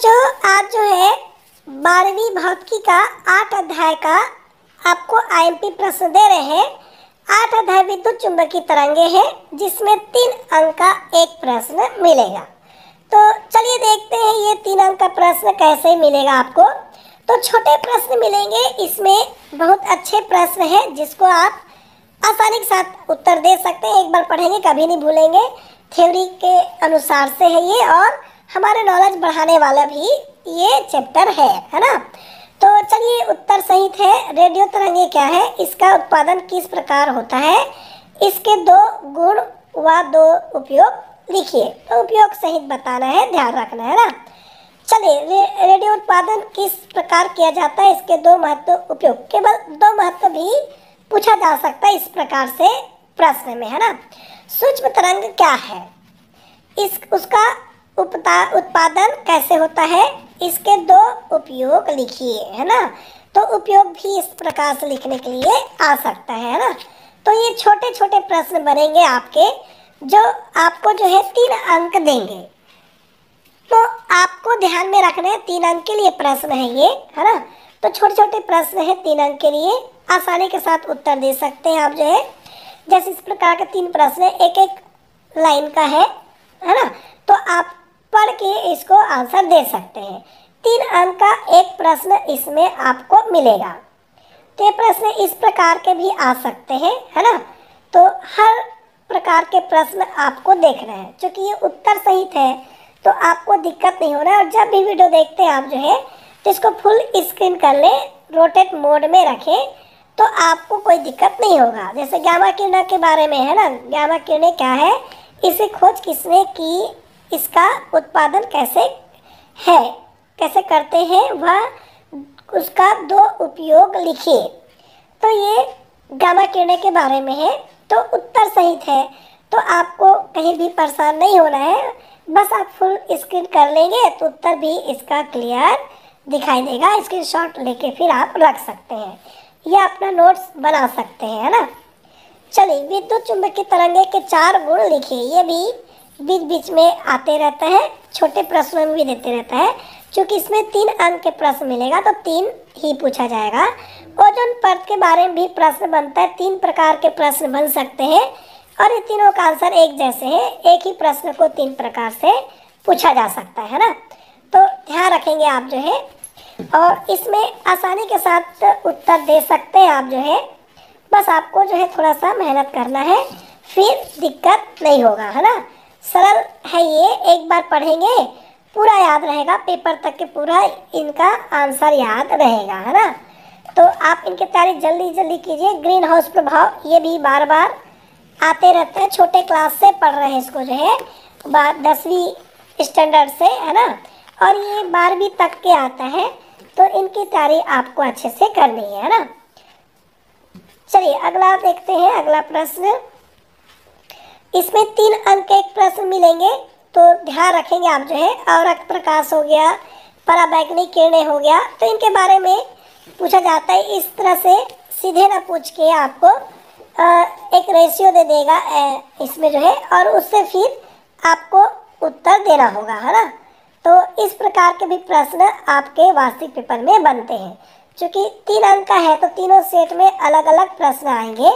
बच्चों, आज जो है 12वीं भौतिकी का 8 अध्याय का आपको आईएमपी प्रश्न दे रहे हैं। 8 अध्याय विद्युत चुंबकीय तरंगे है, जिसमें 3 अंक का एक प्रश्न मिलेगा। तो चलिए देखते हैं ये 3 अंक का प्रश्न कैसे मिलेगा आपको। तो छोटे प्रश्न मिलेंगे, इसमें बहुत अच्छे प्रश्न हैं जिसको आप आसानी के साथ उत्तर दे सकते हैं। एक बार पढ़ेंगे कभी नहीं भूलेंगे। थ्योरी के अनुसार से है ये, और हमारे नॉलेज बढ़ाने वाला भी ये चैप्टर है ना। तो चलिए उत्तर सहित है। रेडियो तरंगे क्या है, इसका उत्पादन किस प्रकार होता है, इसके 2 गुण व 2 उपयोग लिखिए। तो उपयोग सहित बताना है, ध्यान रखना है ना। चलिए, रेडियो उत्पादन किस प्रकार किया जाता है, इसके 2 महत्व उपयोग। केवल 2 महत्व भी पूछा जा सकता है इस प्रकार से प्रश्न में, है ना। सूक्ष्म तरंग क्या है, उसका उत्पादन कैसे होता है, इसके 2 उपयोग लिखिए, है ना। तो उपयोग भी इस प्रकार से लिखने के लिए आ सकता है ना। तो ये छोटे छोटे प्रश्न बनेंगे आपके, जो आपको जो है 3 अंक देंगे। तो आपको ध्यान में रखना है 3 अंक के लिए प्रश्न है ये, है ना। तो छोटे छोटे प्रश्न है 3 अंक के लिए, आसानी के साथ उत्तर दे सकते हैं आप जो है। जैसे इस प्रकार के 3 प्रश्न एक एक लाइन का है ना। तो आप पढ़ के इसको आंसर दे सकते हैं। 3 अंक का एक प्रश्न इसमें आपको मिलेगा। तो ये प्रश्न इस प्रकार के भी आ सकते हैं, है ना। तो हर प्रकार के प्रश्न आपको देखना है, क्योंकि ये उत्तर सहित है तो आपको दिक्कत नहीं हो रहा है। और जब भी वीडियो देखते हैं आप जो है, तो इसको फुल स्क्रीन कर ले, रोटेट मोड में रखें, तो आपको कोई दिक्कत नहीं होगा। जैसे गामा किरणें के बारे में है ना, गामा किरणें क्या है, इसे खोज किसने की, इसका उत्पादन कैसे है, कैसे करते हैं, वह उसका 2 उपयोग लिखिए। तो ये गामा किरणें के बारे में है, तो उत्तर सहित है। तो आपको कहीं भी परेशान नहीं होना है, बस आप फुल स्क्रीन कर लेंगे तो उत्तर भी इसका क्लियर दिखाई देगा। स्क्रीनशॉट लेके फिर आप रख सकते हैं या अपना नोट्स बना सकते हैं, है ना। चलिए, विद्युत चुंबकीय तरंगे के 4 गुण लिखिए। ये भी बीच बीच में आते रहता है, छोटे प्रश्नों में भी देते रहता है। क्योंकि इसमें 3 अंक के प्रश्न मिलेगा तो 3 ही पूछा जाएगा। ओजोन परत के बारे में भी प्रश्न बनता है। 3 प्रकार के प्रश्न बन सकते हैं और ये तीनों का आंसर एक जैसे हैं। एक ही प्रश्न को 3 प्रकार से पूछा जा सकता है ना। तो ध्यान रखेंगे आप जो है, और इसमें आसानी के साथ उत्तर दे सकते हैं आप जो है। बस आपको जो है थोड़ा सा मेहनत करना है, फिर दिक्कत नहीं होगा, है ना। सरल है ये, एक बार पढ़ेंगे पूरा याद रहेगा, पेपर तक के पूरा इनका आंसर याद रहेगा, है ना। तो आप इनकी तैयारी जल्दी जल्दी कीजिए। ग्रीन हाउस प्रभाव, ये भी बार बार आते रहते हैं। छोटे क्लास से पढ़ रहे हैं इसको जो है, 10वीं स्टैंडर्ड से, है ना। और ये 12वीं तक के आता है, तो इनकी तैयारी आपको अच्छे से करनी है ना। चलिए अगला देखते हैं। अगला प्रश्न, इसमें 3 अंक के एक प्रश्न मिलेंगे, तो ध्यान रखेंगे आप जो है। अवरक्त प्रकाश हो गया, पराबैंगनी किरणें हो गया, तो इनके बारे में पूछा जाता है। इस तरह से सीधे ना पूछ के आपको एक रेशियो दे देगा इसमें जो है, और उससे फिर आपको उत्तर देना होगा, है ना। तो इस प्रकार के भी प्रश्न आपके वार्षिक पेपर में बनते हैं। क्योंकि 3 अंक का है तो तीनों सेट में अलग अलग प्रश्न आएंगे,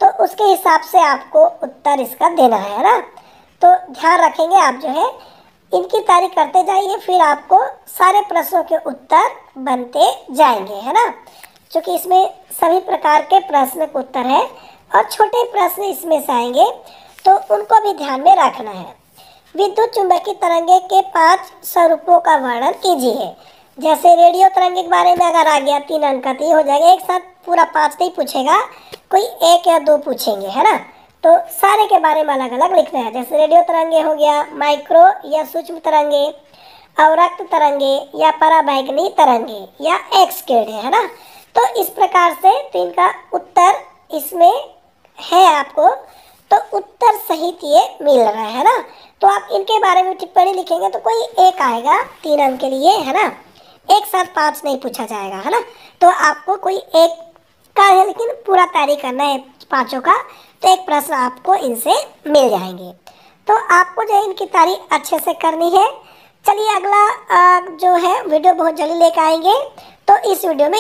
तो उसके हिसाब से आपको उत्तर इसका देना है ना। तो ध्यान रखेंगे आप जो है, इनकी तैयारी करते जाइए, फिर आपको सारे प्रश्नों के उत्तर बनते जाएंगे, है ना। क्योंकि इसमें सभी प्रकार के प्रश्न के उत्तर है और छोटे प्रश्न इसमें से आएंगे, तो उनको भी ध्यान में रखना है। विद्युत चुंबकीय तरंगे के 5 स्वरूपों का वर्णन कीजिए। जैसे रेडियो तरंगे के बारे में अगर आ गया 3 अंक का, तो ये हो जाएगा। एक साथ पूरा 5 नहीं पूछेगा, कोई 1 या 2 पूछेंगे, है ना। तो सारे के बारे में अलग अलग लिखना है। जैसे रेडियो तरंगे हो गया, माइक्रो या सूक्ष्म तरंगे, अवरक्त तरंगे या पराबैंगनी तरंगे या एक्स किरणें, है ना। तो इस प्रकार से तो इनका उत्तर इसमें है आपको, तो उत्तर सहित ये मिल रहा है ना। तो आप इनके बारे में टिप्पणी लिखेंगे तो कोई 1 आएगा 3 अंक के लिए, है ना। एक साथ 5 नहीं पूछा जाएगा, है ना। तो आपको कोई 1 का है, लेकिन पूरा तैयारी करना है 5 का, तो एक प्रश्न आपको इनसे मिल जाएंगे। तो आपको जो है इनकी तैयारी अच्छे से करनी है। चलिए अगला जो है वीडियो बहुत जल्दी लेकर आएंगे, तो इस वीडियो में